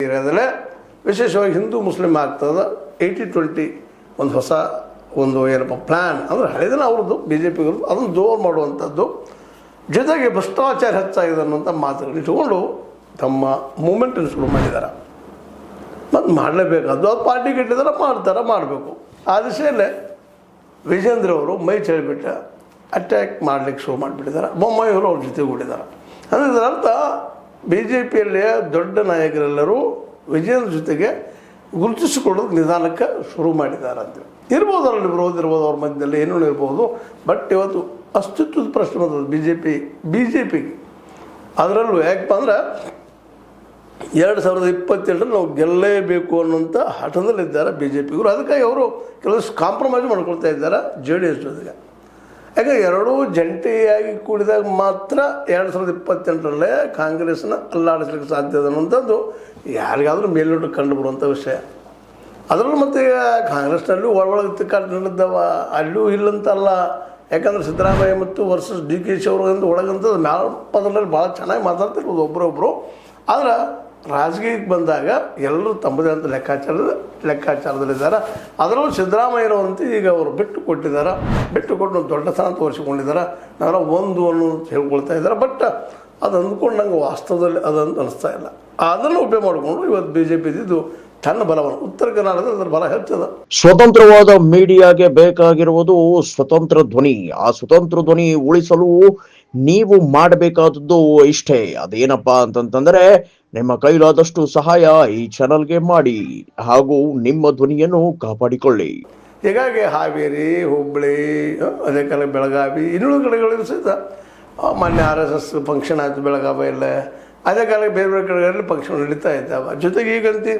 ಏರಿಯಾದಲ್ಲೇ ವಿಶೇಷವಾಗಿ ಹಿಂದೂ ಮುಸ್ಲಿಮ್ ಆಗ್ತದೆ 80-20 ಒಂದು ಹೊಸ ಏನಪ್ಪ ಪ್ಲ್ಯಾನ್ ಅಂದರೆ ಹಳೆದನ ಅವ್ರದ್ದು BJP ಅವ್ರದ್ದು ಅದನ್ನು ಜೋರು ಮಾಡುವಂಥದ್ದು, ಜೊತೆಗೆ ಭ್ರಷ್ಟಾಚಾರ ಹೆಚ್ಚಾಗಿದೆ ಅನ್ನುವಂಥ ಮಾತುಗಳು ಇಟ್ಕೊಂಡು ತಮ್ಮ ಮೂಮೆಂಟನ್ನು ಶುರು ಮಾಡಿದ್ದಾರೆ. ಮತ್ತು ಮಾಡಲೇಬೇಕಾದ್ದು ಅದು ಪಾರ್ಟಿ ಕಟ್ಟಿದ್ದಾರೆ, ಮಾಡಬೇಕು. ಆ ದಿಶೆಯಲ್ಲೇ ವಿಜೇಂದ್ರ ಅವರು ಮೈ ಚಳಿಬಿಟ್ಟು ಅಟ್ಯಾಕ್ ಮಾಡಲಿಕ್ಕೆ ಶುರು ಮಾಡಿಬಿಟ್ಟಿದ್ದಾರೆ. ಬೊಮ್ಮಾಯಿ ಅವರು ಅವ್ರ ಜೊತೆ ಕೂಡಿದ್ದಾರೆ. ಅಂದರೆ ಇದರ ಅರ್ಥ BJPಯಲ್ಲಿಯ ದೊಡ್ಡ ನಾಯಕರೆಲ್ಲರೂ ವಿಜೇಂದ್ರ ಜೊತೆಗೆ ಗುರುತಿಸಿಕೊಳ್ಳೋದು ನಿಧಾನಕ್ಕೆ ಶುರು ಮಾಡಿದ್ದಾರೆ ಅಂತ ಇರ್ಬೋದು. ಅದರಲ್ಲಿ ವಿರೋಧ ಇರ್ಬೋದು, ಅವ್ರ ಮಧ್ಯದಲ್ಲಿ ಏನೂ ಇರ್ಬೋದು. ಬಟ್ ಇವತ್ತು ಅಸ್ತಿತ್ವದ ಪ್ರಶ್ನೆ ಬಂದದ್ದು BJPಗೆ. ಅದರಲ್ಲೂ ಯಾಕಪ್ಪ ಅಂದ್ರೆ 2027 ನಾವು ಗೆಲ್ಲೇಬೇಕು ಅನ್ನೋಂಥ ಹಠದಲ್ಲಿದ್ದಾರೆ BJPಗರು. ಅದಕ್ಕಾಗಿ ಅವರು ಕೆಲವು ಕಾಂಪ್ರಮೈಸ್ ಮಾಡ್ಕೊಳ್ತಾ ಇದ್ದಾರೆ JDS ಜೊತೆಗೆ. ಯಾಕೆ ಎರಡೂ ಜಂಟಿಯಾಗಿ ಕೂಡಿದಾಗ ಮಾತ್ರ 2028 ಕಾಂಗ್ರೆಸ್ನ ಅಲ್ಲಾಡಿಸ್ಲಿಕ್ಕೆ ಸಾಧ್ಯ ಇದೆ ಅನ್ನುವಂಥದ್ದು ಯಾರಿಗಾದರೂ ಮೇಲ್ನೋಟ ಕಂಡು ಬರುವಂಥ ವಿಷಯ. ಅದರಲ್ಲೂ ಮತ್ತು ಕಾಂಗ್ರೆಸ್ನಲ್ಲೂ ಒಳಗೆ ತಿಕ್ಕಾಟ ನಡೆದವ, ಅಲ್ಲೂ ಇಲ್ಲಂತಲ್ಲ. ಯಾಕಂದರೆ ಸಿದ್ದರಾಮಯ್ಯ ಮತ್ತು ವರ್ಸಸ್ DK ಅವರು ಒಳಗಂಥದ್ದು ಮ್ಯಾಲ್ಪದರಲ್ಲಿ ಭಾಳ ಚೆನ್ನಾಗಿ ಮಾತಾಡ್ತಿರ್ಬೋದು ಒಬ್ಬರೊಬ್ಬರು. ಆದರೆ ರಾಜಕೀಯಕ್ಕೆ ಬಂದಾಗ ಎಲ್ಲರೂ ತಮ್ಮದೇ ಅಂತ ಲೆಕ್ಕಾಚಾರದಲ್ಲಿದ್ದಾರೆ. ಅದರಲ್ಲೂ ಸಿದ್ದರಾಮಯ್ಯನವಂತೂ ಈಗ ಅವರು ಬಿಟ್ಟು ಕೊಟ್ಟು ದೊಡ್ಡ ಸ್ಥಾನ ತೋರಿಸಿಕೊಂಡಿದ್ದಾರೆ. ನಾವೆಲ್ಲ ಒಂದು ಅನ್ನೋದು ಹೇಳ್ಕೊಳ್ತಾ ಇದ್ದಾರೆ. ಬಟ್ ಅದು ಅಂದ್ಕೊಂಡು ನಂಗೆ ವಾಸ್ತವದಲ್ಲಿ ಅದಂತ ಅನಿಸ್ತಾ ಇಲ್ಲ. ಅದನ್ನು ಉಪಯೋಗ ಮಾಡಿಕೊಂಡು ಇವತ್ತು BJP ಇದ್ದು ತನ್ನ ಬಲವನ್ನು ಉತ್ತರ ಕರ್ನಾಟಕದಲ್ಲಿ ಅದರ ಬಲ ಹೆಚ್ಚದ. ಸ್ವತಂತ್ರವಾದ ಮೀಡಿಯಾಗೆ ಬೇಕಾಗಿರುವುದು ಸ್ವತಂತ್ರ ಧ್ವನಿ. ಆ ಸ್ವತಂತ್ರ ಧ್ವನಿ ಉಳಿಸಲು ನೀವು ಮಾಡಬೇಕಾದದ್ದು ಇಷ್ಟೇ. ಅದೇನಪ್ಪಾ ಅಂತಂತಂದ್ರೆ ನಿಮ್ಮ ಕೈಲಾದಷ್ಟು ಸಹಾಯ ಈ ಚಾನಲ್ಗೆ ಮಾಡಿ ಹಾಗೂ ನಿಮ್ಮ ಧ್ವನಿಯನ್ನು ಕಾಪಾಡಿಕೊಳ್ಳಿ. ಹೀಗಾಗಿ ಹಾವೇರಿ, ಹುಬ್ಬಳ್ಳಿ, ಅದೇ ಕಾಲ ಬೆಳಗಾವಿ, ಇನ್ನೂರು ಕಡೆಗಳಲ್ಲಿ ಸಹಿತ ಮಾನ್ಯ RSS ಫಂಕ್ಷನ್ ಆಯಿತು ಬೆಳಗಾವಿಯಲ್ಲೇ. ಅದೇ ಕಾಲಕ್ಕೆ ಬೇರೆ ಕಡೆಗಳಲ್ಲಿ ಫಂಕ್ಷನ್ ನಡೀತಾ ಇದ್ದಾವೆ. ಜೊತೆಗೆ ಈಗಂತೂ